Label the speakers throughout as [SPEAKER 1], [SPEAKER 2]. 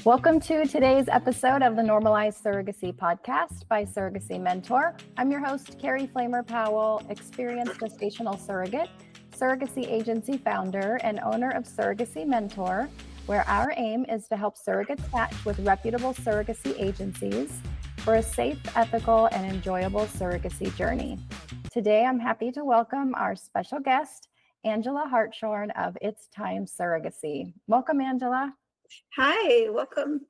[SPEAKER 1] Welcome to today's episode of the Normalized Surrogacy Podcast by Surrogacy Mentor. I'm your host, Carey Flamer-Powell, experienced gestational surrogate, surrogacy agency founder, and owner of Surrogacy Mentor, where our aim is to help surrogates match with reputable surrogacy agencies for a safe, ethical, and enjoyable surrogacy journey. Today, I'm happy to welcome our special guest, Angela Hartshorn of It's Time Surrogacy. Welcome, Angela.
[SPEAKER 2] Hi, welcome.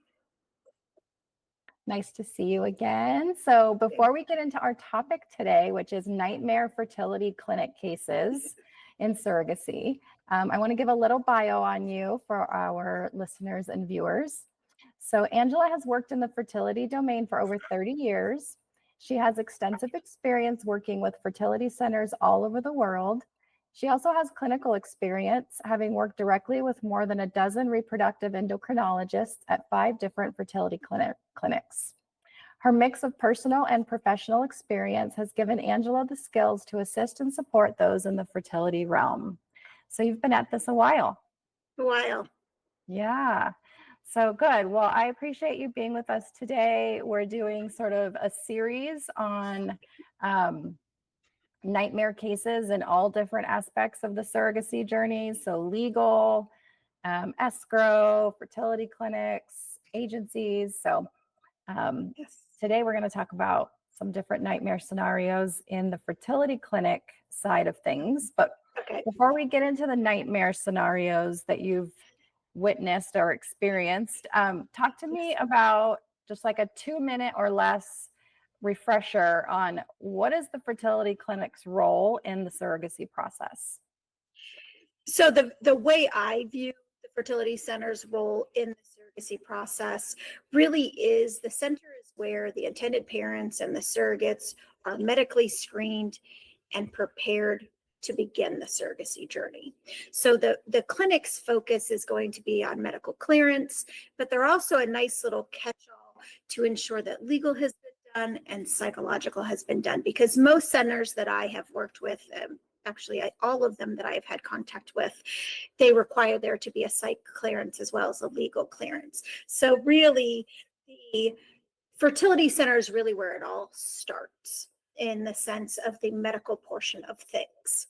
[SPEAKER 1] Nice to see you again. So before we get into our topic today, which is nightmare fertility clinic cases in surrogacy, I want to give a little bio on you for our listeners and viewers. So Angela has worked in the fertility domain for over 30 years. She has extensive experience working with fertility centers all over the world. She also has clinical experience, having worked directly with more than a dozen reproductive endocrinologists at 5 different fertility clinics. Her mix of personal and professional experience has given Angela the skills to assist and support those in the fertility realm. So you've been at this a while. Yeah. So good. Well, I appreciate you being with us today. We're doing sort of a series on nightmare cases in all different aspects of the surrogacy journey. So legal, escrow, fertility clinics, agencies. So today we're going to talk about some different nightmare scenarios in the fertility clinic side of things. But before we get into the nightmare scenarios that you've witnessed or experienced, talk to me about just like a 2-minute or less refresher on what is the fertility clinic's role in the surrogacy process.
[SPEAKER 2] So the way I view the fertility center's role in the surrogacy process really is the center is where the intended parents and the surrogates are medically screened and prepared to begin the surrogacy journey. So the clinic's focus is going to be on medical clearance, but they're also a nice little catch-all to ensure that legal has been done and psychological has been done, because most centers that I have worked with, all of them that I have had contact with, they require there to be a psych clearance as well as a legal clearance. So really the fertility center is really where it all starts in the sense of the medical portion of things.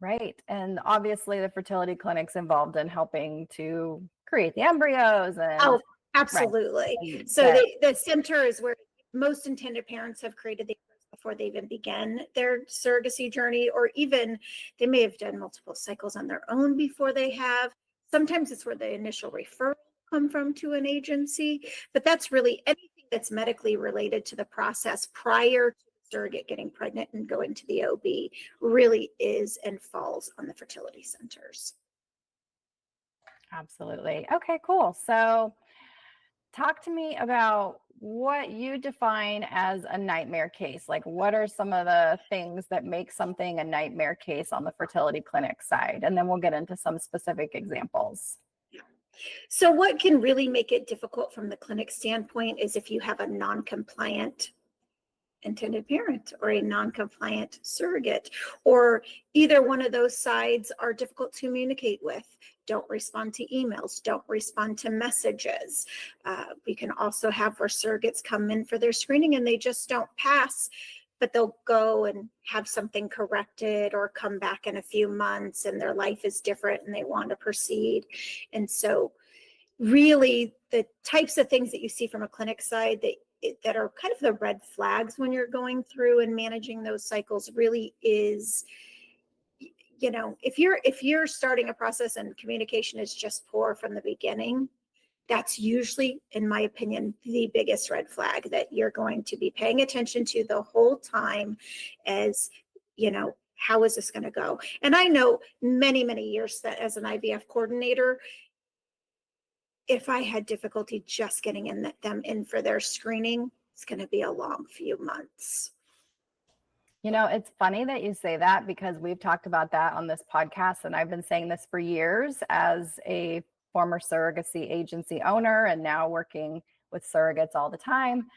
[SPEAKER 1] Right. And obviously the fertility clinic's involved in helping to create the embryos. And
[SPEAKER 2] absolutely.
[SPEAKER 1] Right.
[SPEAKER 2] So the center is where most intended parents have created the embryos before they even begin their surrogacy journey, or even they may have done multiple cycles on their own before they have. Sometimes it's where the initial referral come from to an agency, but that's really anything that's medically related to the process prior to the surrogate getting pregnant and going to the OB really is and falls on the fertility centers.
[SPEAKER 1] Absolutely. Okay, cool. So talk to me about what you define as a nightmare case. Like, what are some of the things that make something a nightmare case on the fertility clinic side? And then we'll get into some specific examples.
[SPEAKER 2] So what can really make it difficult from the clinic standpoint is if you have a non-compliant intended parent or a non-compliant surrogate, or either one of those sides are difficult to communicate with, don't respond to emails, don't respond to messages. We can also have where surrogates come in for their screening and they just don't pass, but they'll go and have something corrected or come back in a few months and their life is different and they want to proceed. And so really the types of things that you see from a clinic side that are kind of the red flags when you're going through and managing those cycles really is, if you're starting a process and communication is just poor from the beginning, that's usually, in my opinion, the biggest red flag that you're going to be paying attention to the whole time as, how is this going to go? And I know many, many years that as an IVF coordinator, if I had difficulty just getting them in for their screening, it's going to be a long few months.
[SPEAKER 1] It's funny that you say that because we've talked about that on this podcast, and I've been saying this for years as a former surrogacy agency owner and now working with surrogates all the time.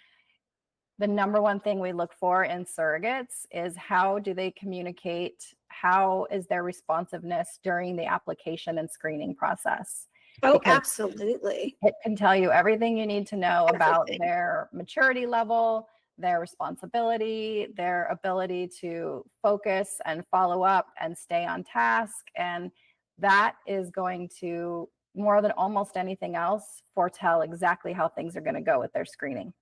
[SPEAKER 1] The number one thing we look for in surrogates is how do they communicate? How is their responsiveness during the application and screening process?
[SPEAKER 2] Oh,
[SPEAKER 1] because
[SPEAKER 2] absolutely.
[SPEAKER 1] it can tell you everything you need to know about
[SPEAKER 2] Everything.
[SPEAKER 1] their maturity level, their responsibility, their ability to focus and follow up and stay on task. And that is going to, more than almost anything else, foretell exactly how things are going to go with their screening.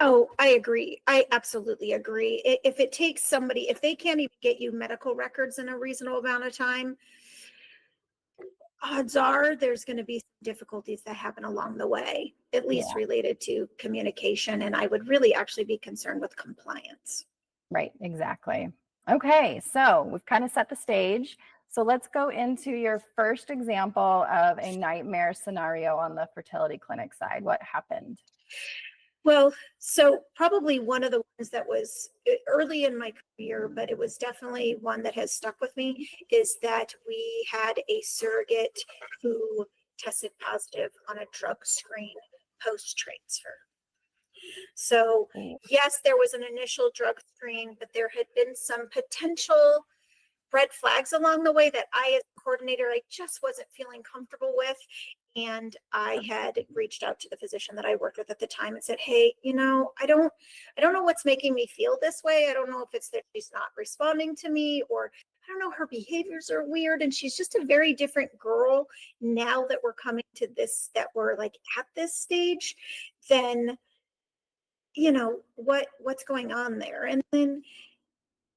[SPEAKER 2] Oh, I agree. I absolutely agree. If it takes somebody, if they can't even get you medical records in a reasonable amount of time, odds are there's going to be some difficulties that happen along the way, at least
[SPEAKER 1] Yeah.
[SPEAKER 2] related to communication. And I would really actually be concerned with compliance.
[SPEAKER 1] Right, exactly. Okay, so we've kind of set the stage. So let's go into your first example of a nightmare scenario on the fertility clinic side. What happened?
[SPEAKER 2] Well, so probably one of the ones that was early in my career, but it was definitely one that has stuck with me, is that we had a surrogate who tested positive on a drug screen post-transfer. So yes, there was an initial drug screen, but there had been some potential red flags along the way that I, as a coordinator, I just wasn't feeling comfortable with. And I had reached out to the physician that I worked with at the time and said, hey, I don't know what's making me feel this way. I don't know if it's that she's not responding to me, or I don't know, her behaviors are weird. And she's just a very different girl now that we're coming to this, that we're like at this stage, then, what's going on there. And then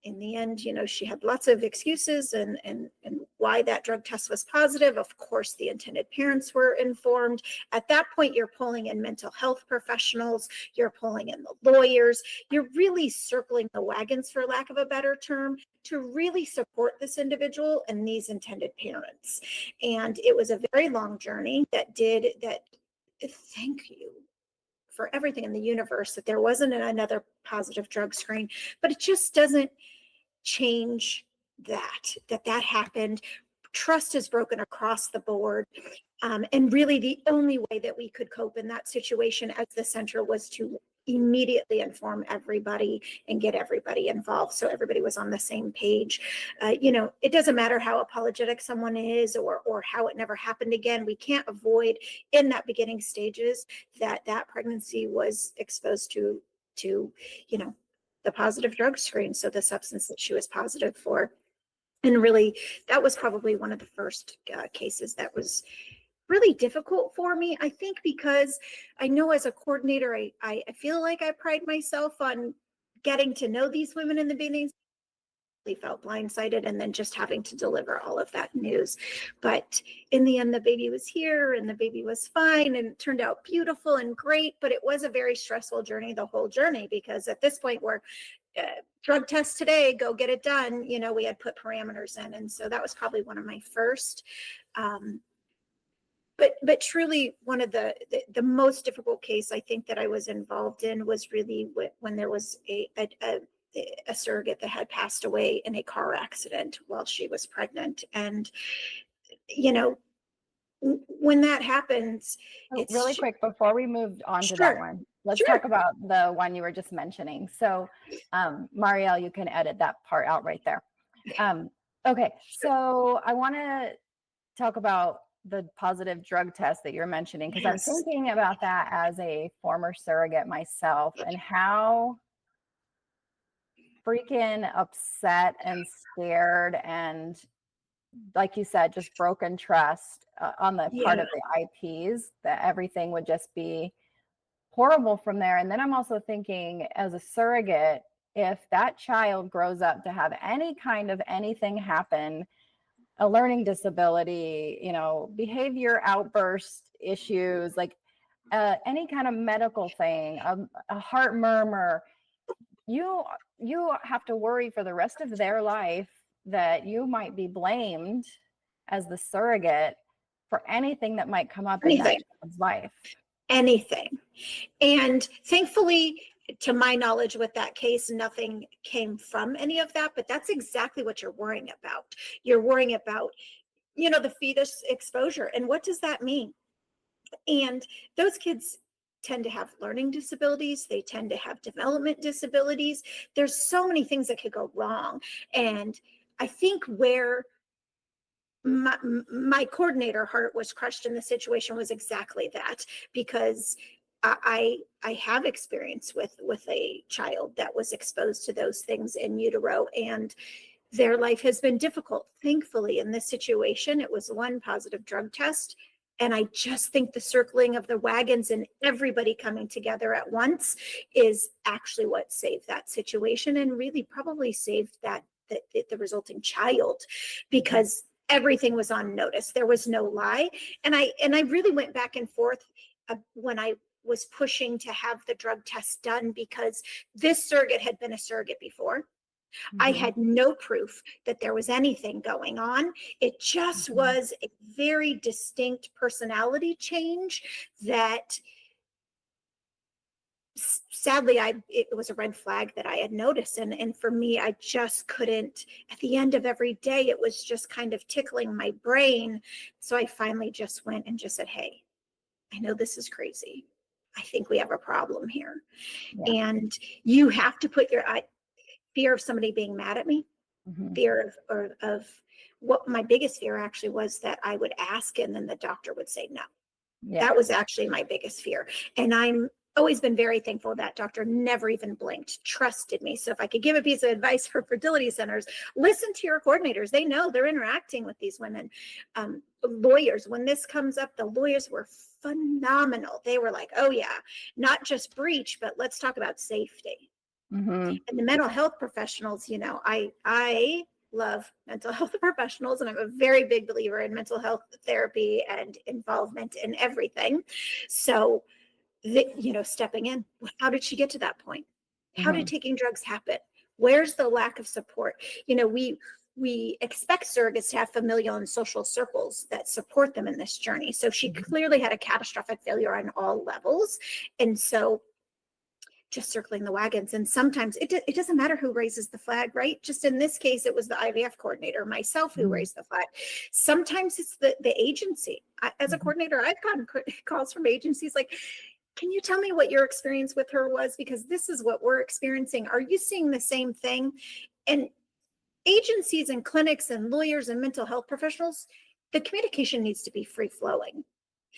[SPEAKER 2] in the end, she had lots of excuses and why that drug test was positive. Of course, the intended parents were informed. At that point, you're pulling in mental health professionals, you're pulling in the lawyers, you're really circling the wagons, for lack of a better term, to really support this individual and these intended parents. And it was a very long journey that. Thank you for everything in the universe that there wasn't another positive drug screen, but it just doesn't change that happened. Trust is broken across the board. And really the only way that we could cope in that situation as the center was to immediately inform everybody and get everybody involved, so everybody was on the same page. It doesn't matter how apologetic someone is or how it never happened again. We can't avoid in that beginning stages that pregnancy was exposed to the positive drug screen, so the substance that she was positive for. And really, that was probably one of the first cases that was really difficult for me, I think, because I know as a coordinator, I feel like I pride myself on getting to know these women in the beginning. I felt blindsided, and then just having to deliver all of that news. But in the end, the baby was here and the baby was fine and it turned out beautiful and great. But it was a very stressful journey, the whole journey, because at this point we're drug test today, go get it done. We had put parameters in. And so that was probably one of my first. But truly one of the most difficult case I think that I was involved in was really when there was a surrogate that had passed away in a car accident while she was pregnant. And, when that happens, it's
[SPEAKER 1] really quick before we move on to that one, let's talk about the one you were just mentioning. So Marielle, you can edit that part out right there. Okay, so I want to talk about the positive drug test that you're mentioning, because I'm thinking about that as a former surrogate myself, and how freaking upset and scared and, like you said, just broken trust on the part of the IPs, that everything would just be horrible from there. And then I'm also thinking, as a surrogate, if that child grows up to have any kind of anything happen, a learning disability, behavior outburst issues, like any kind of medical thing, a heart murmur, you have to worry for the rest of their life that you might be blamed as the surrogate for anything that might come up in that child's life.
[SPEAKER 2] Anything. And thankfully, to my knowledge, with that case, nothing came from any of that, but that's exactly what you're worrying about. You're worrying about, the fetus exposure. And what does that mean? And those kids tend to have learning disabilities. They tend to have development disabilities. There's so many things that could go wrong. And I think where my coordinator heart was crushed, and the situation was exactly that, because I have experience with a child that was exposed to those things in utero, and their life has been difficult. Thankfully, in this situation, it was one positive drug test. And I just think the circling of the wagons and everybody coming together at once is actually what saved that situation, and really probably saved the resulting child, because everything was on notice. There was no lie. And I really went back and forth when I was pushing to have the drug test done, because this surrogate had been a surrogate before. I had no proof that there was anything going on. It just was a very distinct personality change that sadly it was a red flag that I had noticed. And for me, I just couldn't, at the end of every day, it was just kind of tickling my brain. So I finally just went and just said, hey, I know this is crazy. I think we have a problem here.
[SPEAKER 1] Yeah.
[SPEAKER 2] And you have to put your fear of somebody being mad at me, fear of what my biggest fear actually was, that I would ask and then the doctor would say no.
[SPEAKER 1] Yeah.
[SPEAKER 2] That was actually my biggest fear. And I'm always been very thankful that doctor never even blinked, trusted me. So if I could give a piece of advice for fertility centers, listen to your coordinators. They know they're interacting with these women. Lawyers, when this comes up, the lawyers were phenomenal. They were like, oh yeah, not just breach, but let's talk about safety. And the mental health professionals, you know, I love mental health professionals, and I'm a very big believer in mental health therapy and involvement in everything. So, you know, stepping in, how did she get to that point? How did taking drugs happen? Where's the lack of support? You know, we expect surrogates to have familial and social circles that support them in this journey. So she clearly had a catastrophic failure on all levels. And so just circling the wagons. And sometimes it doesn't matter who raises the flag, right? Just in this case, it was the IVF coordinator, myself, who raised the flag. Sometimes it's the agency. As a coordinator, I've gotten calls from agencies like, can you tell me what your experience with her was? Because this is what we're experiencing. Are you seeing the same thing? And agencies and clinics and lawyers and mental health professionals, the communication needs to be free flowing.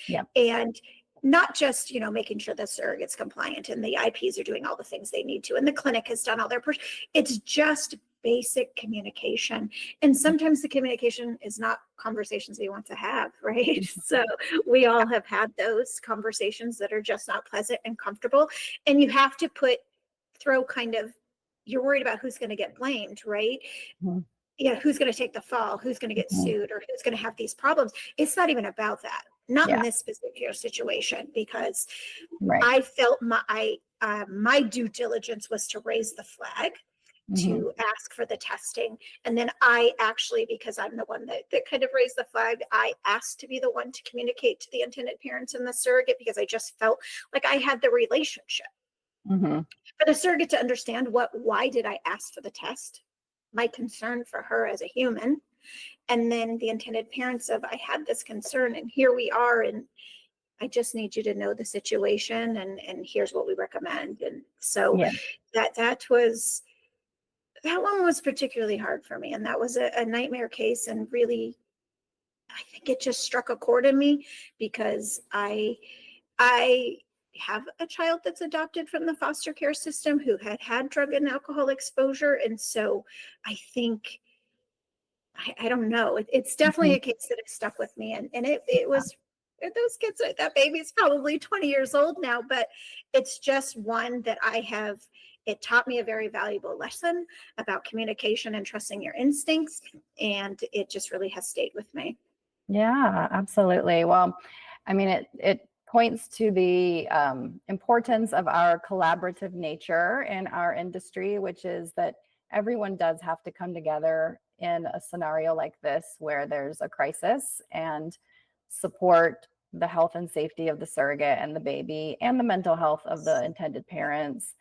[SPEAKER 1] Yeah.
[SPEAKER 2] And not just, you know, making sure the surrogate's compliant and the IPs are doing all the things they need to, and the clinic has done all their push. It's just basic communication. And sometimes the communication is not conversations we want to have, right? So we all have had those conversations that are just not pleasant and comfortable. And you have to throw kind of, you're worried about who's going to get blamed, right? Yeah, who's going to take the fall, who's going to get sued, or who's going to have these problems. It's not even about that. Not in this particular situation, because I felt my due diligence was to raise the flag, to ask for the testing. And then I actually, because I'm the one that kind of raised the flag, I asked to be the one to communicate to the intended parents and the surrogate, because I just felt like I had the relationship. For the surrogate to understand why did I ask for the test? My concern for her as a human. And then the intended parents of, I had this concern and here we are, and I just need you to know the situation, and here's what we recommend. And so that one was particularly hard for me. And that was a nightmare case. And really, I think it just struck a chord in me, because I have a child that's adopted from the foster care system who had drug and alcohol exposure. And so I think, I don't know. It's definitely a case that has stuck with me. And it was, those kids, that baby's probably 20 years old now, but it's just one that it taught me a very valuable lesson about communication and trusting your instincts. And it just really has stayed with me.
[SPEAKER 1] Yeah, absolutely. Well, I mean, it points to the importance of our collaborative nature in our industry, which is that everyone does have to come together in a scenario like this, where there's a crisis, and support the health and safety of the surrogate and the baby, and the mental health of the intended parents,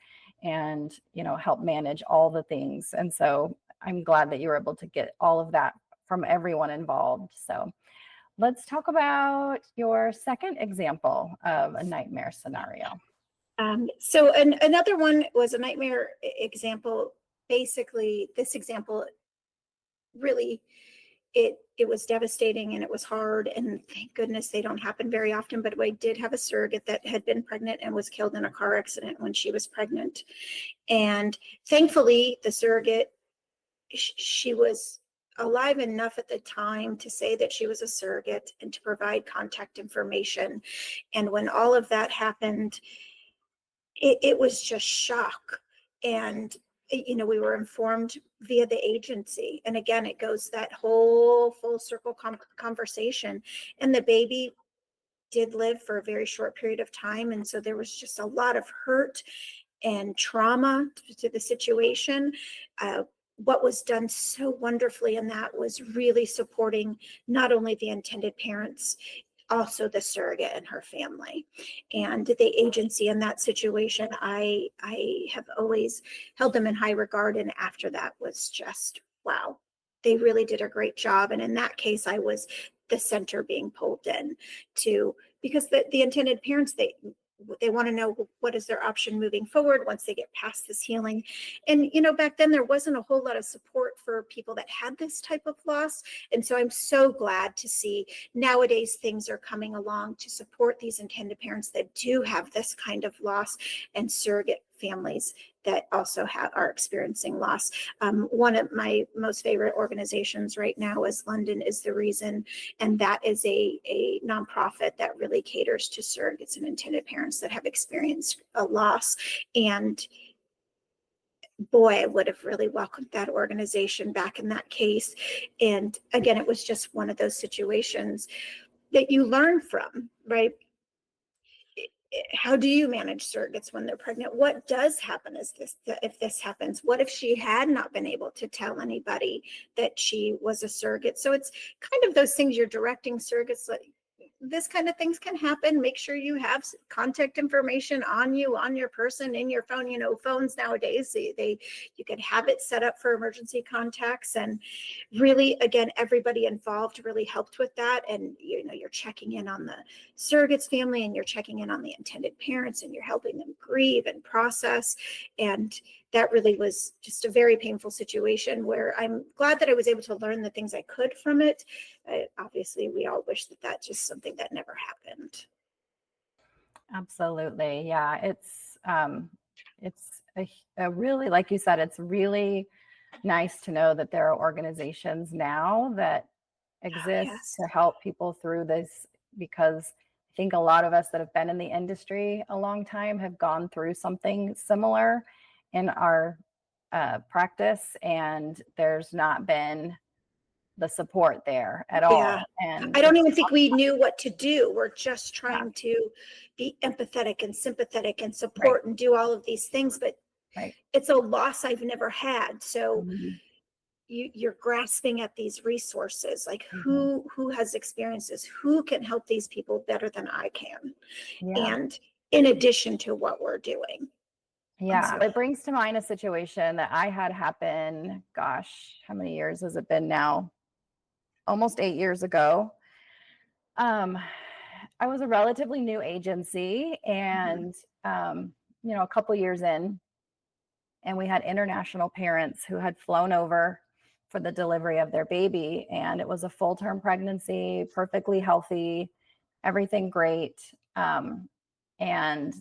[SPEAKER 1] and, you know, help manage all the things. And so I'm glad that you were able to get all of that from everyone involved. So let's talk about your second example of a nightmare scenario.
[SPEAKER 2] So another one was a nightmare example. Basically, this example really it was devastating and it was hard, and thank goodness they don't happen very often. But I did have a surrogate that had been pregnant and was killed in a car accident when she was pregnant. And thankfully, the surrogate, she was alive enough at the time to say that she was a surrogate and to provide contact information. And when all of that happened, it was just shock. And we were informed via the agency. And again, it goes that whole full circle conversation. And the baby did live for a very short period of time. And so there was just a lot of hurt and trauma to the situation. What was done so wonderfully in that was really supporting not only the intended parents, also the surrogate and her family. And the agency in that situation, I have always held them in high regard. And after that was just, wow, they really did a great job. And in that case, I was the center being pulled in to, because the intended parents, they want to know what is their option moving forward once they get past this healing. And, back then there wasn't a whole lot of support for people that had this type of loss. And so I'm so glad to see nowadays things are coming along to support these intended parents that do have this kind of loss, and surrogate families that also are experiencing loss. One of my most favorite organizations right now is London is the Reason, and that is a nonprofit that really caters to surrogates and intended parents that have experienced a loss. And boy, I would have really welcomed that organization back in that case. And again, it was just one of those situations that you learn from, right? How do you manage surrogates when they're pregnant? What does happen if this happens? What if she had not been able to tell anybody that she was a surrogate? So it's kind of those things you're directing surrogates, like, this kind of things can happen. Make sure you have contact information on you, on your person, in your phone. Phones nowadays, you can have it set up for emergency contacts. And really, again, everybody involved really helped with that. And you're checking in on the surrogate's family, and you're checking in on the intended parents, and you're helping them grieve and process. And that really was just a very painful situation where I'm glad that I was able to learn the things I could from it. Obviously, we all wish that just something that never happened.
[SPEAKER 1] Absolutely. Yeah. It's a really, like you said, it's really nice to know that there are organizations now that exist
[SPEAKER 2] Yes.
[SPEAKER 1] to help people through this, because I think a lot of us that have been in the industry a long time have gone through something similar in our practice, and there's not been the support there at all.
[SPEAKER 2] Yeah.
[SPEAKER 1] And
[SPEAKER 2] I don't even think we knew what to do. We're just
[SPEAKER 1] yeah,
[SPEAKER 2] trying to be empathetic and sympathetic and support and do all of these things, but
[SPEAKER 1] right.
[SPEAKER 2] it's a loss I've never had. So
[SPEAKER 1] Mhm.
[SPEAKER 2] you're grasping at these resources, like
[SPEAKER 1] Mhm.
[SPEAKER 2] who has experiences, who can help these people better than I can,
[SPEAKER 1] Yeah.
[SPEAKER 2] and in addition to what we're doing.
[SPEAKER 1] Yeah.
[SPEAKER 2] So
[SPEAKER 1] It brings to mind a situation that I had happen, gosh, how many years has it been now? Almost 8 years ago. Um, I was a relatively new agency, and a couple years in, and we had international parents who had flown over for the delivery of their baby, and it was a full-term pregnancy, perfectly healthy, everything great. And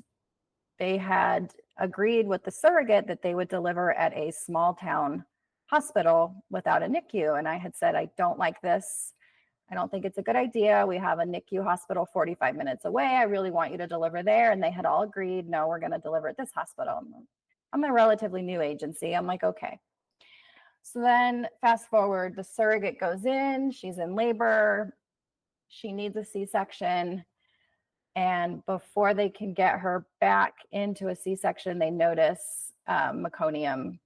[SPEAKER 1] they had agreed with the surrogate that they would deliver at a small town hospital without a NICU. And I had said, I don't like this. I don't think it's a good idea. We have a NICU hospital 45 minutes away. I really want you to deliver there. And they had all agreed, no, we're going to deliver at this hospital. I'm a relatively new agency. I'm like, okay. So then fast forward, the surrogate goes in, she's in labor, she needs a C-section. And before they can get her back into a C-section, they notice meconium,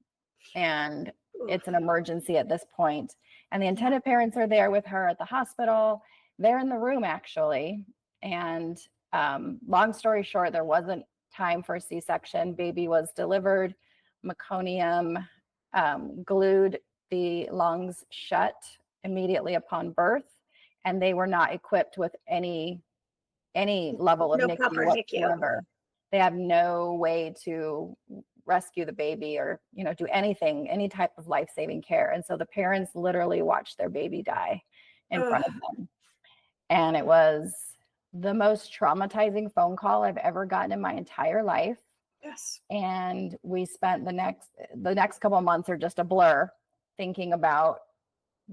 [SPEAKER 1] and it's an emergency at this point. And the intended parents are there with her at the hospital. They're in the room, actually. And long story short, there wasn't time for a C-section. Baby was delivered. Meconium glued the lungs shut immediately upon birth. And they were not equipped with any level of
[SPEAKER 2] no
[SPEAKER 1] NICU
[SPEAKER 2] proper NICU.
[SPEAKER 1] whatsoever. They have no way to rescue the baby or, do anything, any type of life-saving care. And so the parents literally watched their baby die in front of them. And it was the most traumatizing phone call I've ever gotten in my entire life.
[SPEAKER 2] Yes.
[SPEAKER 1] And we spent the next couple of months are just a blur, thinking about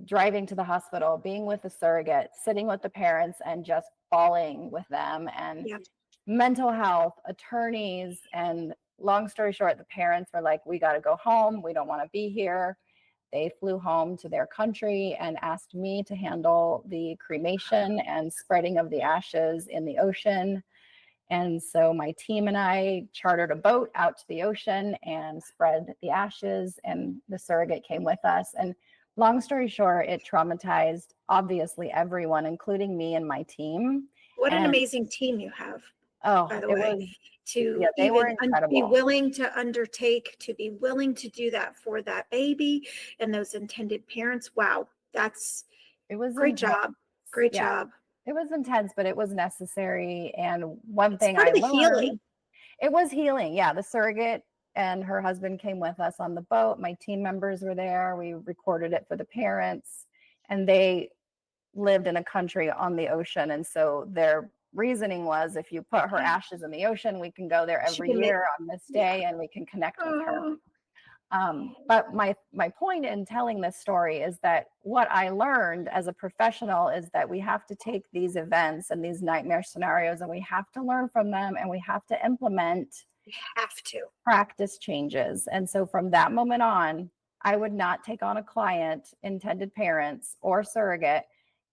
[SPEAKER 1] driving to the hospital, being with the surrogate, sitting with the parents and just bawling with them, and mental health, attorneys. And long story short, the parents were like, we got to go home. We don't want to be here. They flew home to their country and asked me to handle the cremation and spreading of the ashes in the ocean. And so my team and I chartered a boat out to the ocean and spread the ashes, and the surrogate came with us. And long story short, it traumatized obviously everyone, including me and my team.
[SPEAKER 2] What an amazing team you have.
[SPEAKER 1] Oh,
[SPEAKER 2] by the
[SPEAKER 1] it
[SPEAKER 2] way,
[SPEAKER 1] was,
[SPEAKER 2] to
[SPEAKER 1] they were
[SPEAKER 2] even
[SPEAKER 1] incredible.
[SPEAKER 2] be willing to undertake, to be willing to do that for that baby and those intended parents. Wow,
[SPEAKER 1] it was
[SPEAKER 2] great
[SPEAKER 1] intense.
[SPEAKER 2] job. Great job.
[SPEAKER 1] It was intense, but it was necessary. And one thing
[SPEAKER 2] part
[SPEAKER 1] I
[SPEAKER 2] of the
[SPEAKER 1] learned,
[SPEAKER 2] healing.
[SPEAKER 1] It was healing. Yeah, the surrogate and her husband came with us on the boat. My team members were there. We recorded it for the parents, and they lived in a country on the ocean. And so their reasoning was, if you put her ashes in the ocean, we can go there every year on this day and we can connect with her. But my point in telling this story is that what I learned as a professional is that we have to take these events and these nightmare scenarios, and we have to learn from them, and we have to implement practice changes. And so from that moment on, I would not take on a client, intended parents, or surrogate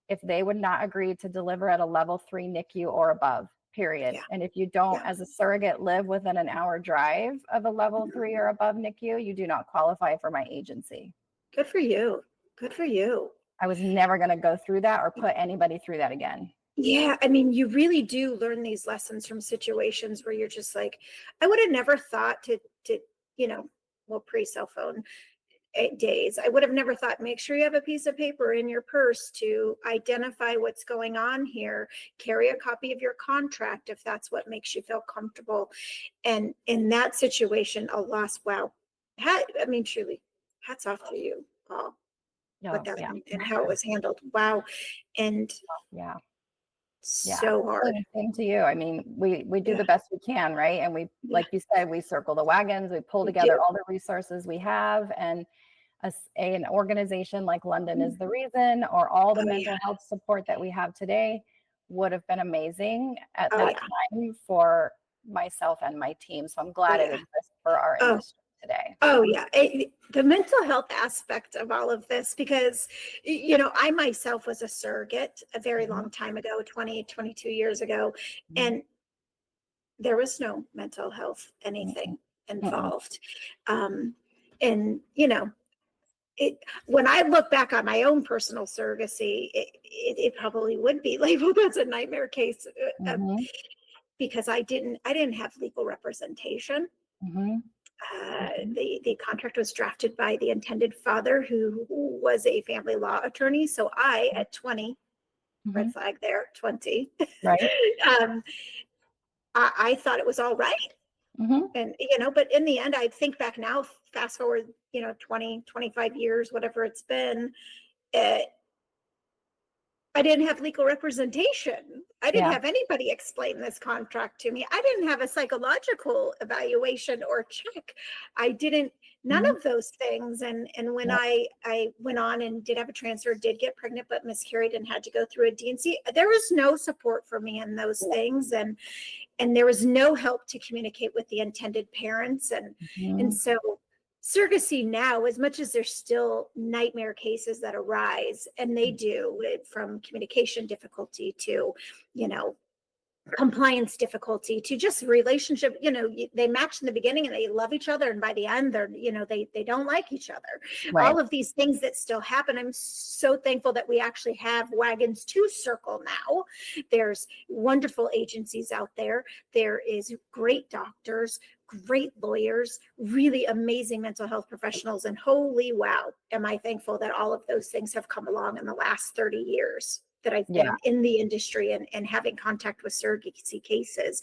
[SPEAKER 1] if they would not agree to deliver at a level 3 NICU or above, period. And if you don't, as a surrogate, live within an hour drive of a level 3 or above NICU, you do not qualify for my agency.
[SPEAKER 2] Good for you. Good for you.
[SPEAKER 1] I was never going to go through that or put anybody through that again.
[SPEAKER 2] Yeah, I mean, you really do learn these lessons from situations where you're just like, I would have never thought to pre-cell phone days, I would have never thought, make sure you have a piece of paper in your purse to identify what's going on here. Carry a copy of your contract if that's what makes you feel comfortable. And in that situation, a loss, wow. Truly, hats off to you, Paul, with that and how it was handled. Wow. And so hard.
[SPEAKER 1] Same to you. I mean, we do the best we can, right? And we, like you said, we circle the wagons, we pull together all the resources we have, and an organization like London is the reason, or all the mental health support that we have today would have been amazing at that time for myself and my team. So I'm glad it exists for our industry today.
[SPEAKER 2] The mental health aspect of all of this, because, I myself was a surrogate a very long time ago, 22 years ago, and there was no mental health anything involved. When I look back on my own personal surrogacy, it probably would be labeled as a nightmare case because I didn't have legal representation. The contract was drafted by the intended father, who was a family law attorney. So I, at 20, red flag there, 20,
[SPEAKER 1] right?
[SPEAKER 2] I thought it was all right. And, but in the end, I think back now, fast forward, 20, 25 years, whatever it's been, I didn't have legal representation. I didn't have anybody explain this contract to me. I didn't have a psychological evaluation or check. I didn't, none of those things. And when I went on and did have a transfer, did get pregnant, but miscarried and had to go through a D&C, there was no support for me in those things. And there was no help to communicate with the intended parents. And so surrogacy now, as much as there's still nightmare cases that arise, and they do, from communication difficulty to, compliance difficulty to just relationship, they match in the beginning and they love each other, and by the end they're, they don't like each other. All of these things that still happen. I'm so thankful that we actually have wagons to circle now. There's wonderful agencies out there. There is great doctors, great lawyers, really amazing mental health professionals, and holy wow, am I thankful that all of those things have come along in the last 30 years that I've been in the industry and having contact with surrogacy cases.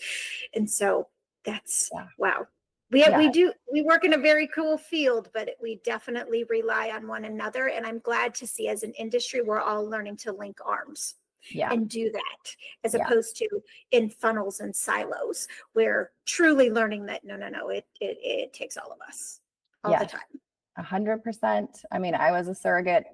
[SPEAKER 2] And so that's wow.
[SPEAKER 1] Yeah.
[SPEAKER 2] We work in a very cool field, but we definitely rely on one another. And I'm glad to see as an industry, we're all learning to link arms
[SPEAKER 1] Yeah.
[SPEAKER 2] and do that, as
[SPEAKER 1] Yeah.
[SPEAKER 2] opposed to in funnels and silos. We're truly learning that no, it takes all of us all the
[SPEAKER 1] Yes.
[SPEAKER 2] time.
[SPEAKER 1] 100%. I mean, I was a surrogate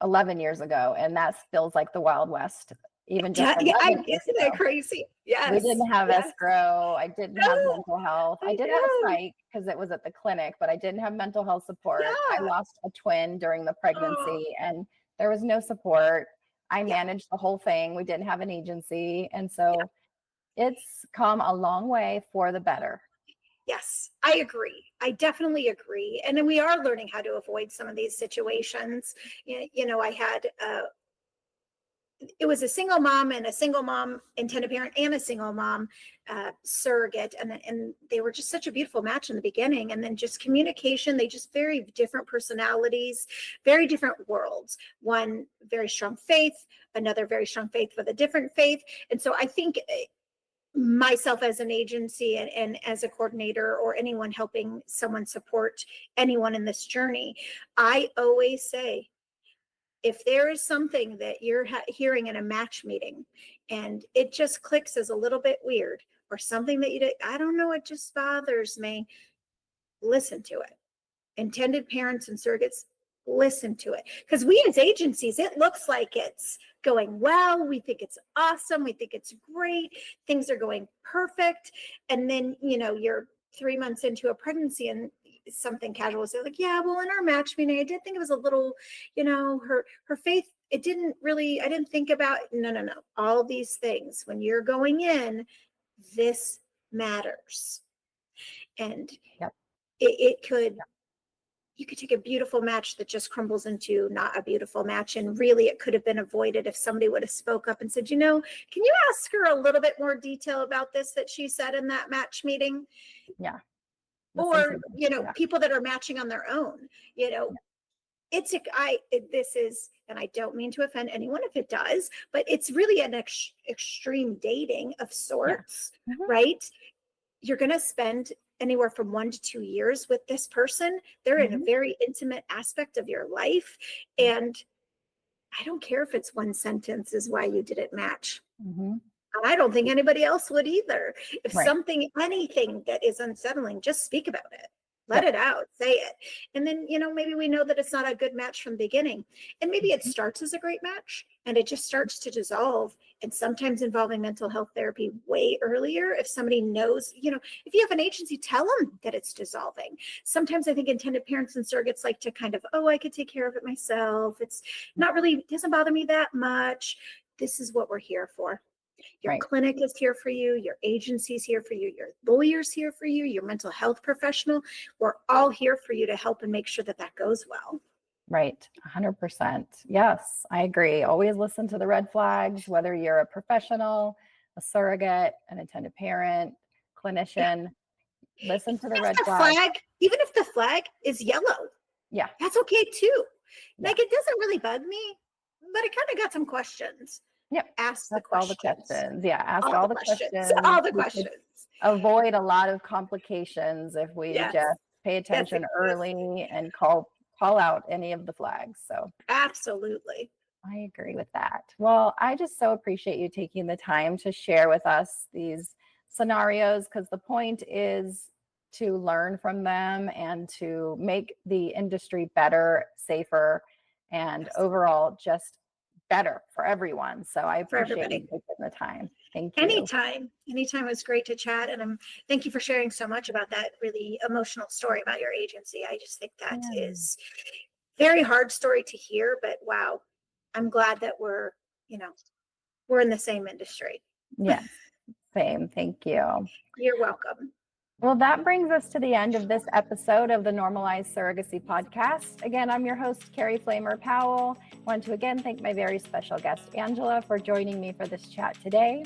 [SPEAKER 1] 11 years ago, and that feels like the Wild West, even just
[SPEAKER 2] Yeah,
[SPEAKER 1] 11 years
[SPEAKER 2] isn't that
[SPEAKER 1] ago.
[SPEAKER 2] crazy?
[SPEAKER 1] We
[SPEAKER 2] Yes.
[SPEAKER 1] didn't have
[SPEAKER 2] Yes.
[SPEAKER 1] escrow. I didn't have
[SPEAKER 2] No,
[SPEAKER 1] mental health. I
[SPEAKER 2] I
[SPEAKER 1] did have
[SPEAKER 2] know.
[SPEAKER 1] psych because it was at the clinic, but I didn't have mental health support. I
[SPEAKER 2] Yeah.
[SPEAKER 1] lost a twin during the
[SPEAKER 2] Oh,
[SPEAKER 1] pregnancy, and there was no support. I
[SPEAKER 2] yeah.
[SPEAKER 1] managed the whole thing. We didn't have an agency. And so
[SPEAKER 2] Yeah.
[SPEAKER 1] it's come a long way for the better.
[SPEAKER 2] Yes, I agree. I definitely agree. And then we are learning how to avoid some of these situations. You know, I had it was a single mom and a single mom intended parent and a single mom surrogate, and they were just such a beautiful match in the beginning. And then just communication, they just very different personalities, very different worlds. One very strong faith, another very strong faith with a different faith. And so I think myself as an agency and as a coordinator or anyone helping someone support anyone in this journey, I always say, if there is something that you're hearing in a match meeting and it just clicks as a little bit weird, or something that you did, I don't know, it just bothers me, listen to it. Intended parents and surrogates, listen to it. Because we as agencies, it looks like it's going well. We think it's awesome. We think it's great. Things are going perfect. And then, you know, you're 3 months into a pregnancy and something casual is like, yeah, well, in our match meeting, I did think it was a little, you know, her faith, it didn't really, I didn't think about, no. All these things, when you're going in, this matters. And
[SPEAKER 1] Yep.
[SPEAKER 2] it could, you could take a beautiful match that just crumbles into not a beautiful match. And really, it could have been avoided if somebody would have spoke up and said, you know, can you ask her a little bit more detail about this that she said in that match meeting?
[SPEAKER 1] Yeah.
[SPEAKER 2] Or, you know,
[SPEAKER 1] Yeah.
[SPEAKER 2] people that are matching on their own, you know, this is, and I don't mean to offend anyone if it does, but it's really an extreme dating of sorts, right? You're going to spend anywhere from 1 to 2 years with this person. They're in a very intimate aspect of your life. And I don't care if it's one sentence is why you didn't match. I don't think anybody else would either. If something, anything that is unsettling, just speak about it. Let it out, say it. And then, you know, maybe we know that it's not a good match from the beginning. And maybe it starts as a great match and it just starts to dissolve. And sometimes involving mental health therapy way earlier. If somebody knows, you know, if you have an agency, tell them that it's dissolving. Sometimes I think intended parents and surrogates like to kind of, oh, I could take care of it myself. It's not really, it doesn't bother me that much. This is what we're here for. Your clinic is here for you. Your agency is here for you. Your lawyer's here for you. Your mental health professional. We're all here for you to help and make sure that that goes well.
[SPEAKER 1] Right. 100%. Yes, I agree. Always listen to the red flags, whether you're a professional, a surrogate, an intended parent, clinician, listen to the red flag.
[SPEAKER 2] Even if the flag is yellow, that's okay too. Like, it doesn't really bug me, but it kind of got some questions. Ask the questions.
[SPEAKER 1] All the questions. Yeah. Ask all the questions.
[SPEAKER 2] All the questions.
[SPEAKER 1] Avoid a lot of complications if we just pay attention early and call out any of the flags. So
[SPEAKER 2] absolutely.
[SPEAKER 1] I agree with that. Well, I just so appreciate you taking the time to share with us these scenarios, because the point is to learn from them and to make the industry better, safer, and overall just better for everyone. So I appreciate you taking the time. Thank you.
[SPEAKER 2] Anytime it was great to chat. And thank you for sharing so much about that really emotional story about your agency. I just think that is very hard story to hear, but wow, I'm glad that we're in the same industry.
[SPEAKER 1] Yes, same. Thank you.
[SPEAKER 2] You're welcome.
[SPEAKER 1] Well, that brings us to the end of this episode of the Normalized Surrogacy Podcast. Again, I'm your host, Carey Flamer-Powell. I want to again thank my very special guest, Angela, for joining me for this chat today.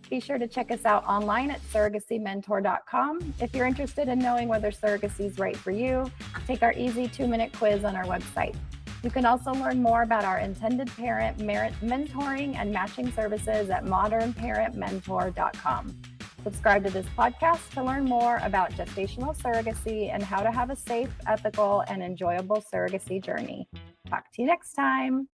[SPEAKER 1] Be sure to check us out online at surrogacymentor.com. If you're interested in knowing whether surrogacy is right for you, take our easy 2-minute quiz on our website. You can also learn more about our intended parent mentoring and matching services at modernparentmentor.com. Subscribe to this podcast to learn more about gestational surrogacy and how to have a safe, ethical, and enjoyable surrogacy journey. Talk to you next time.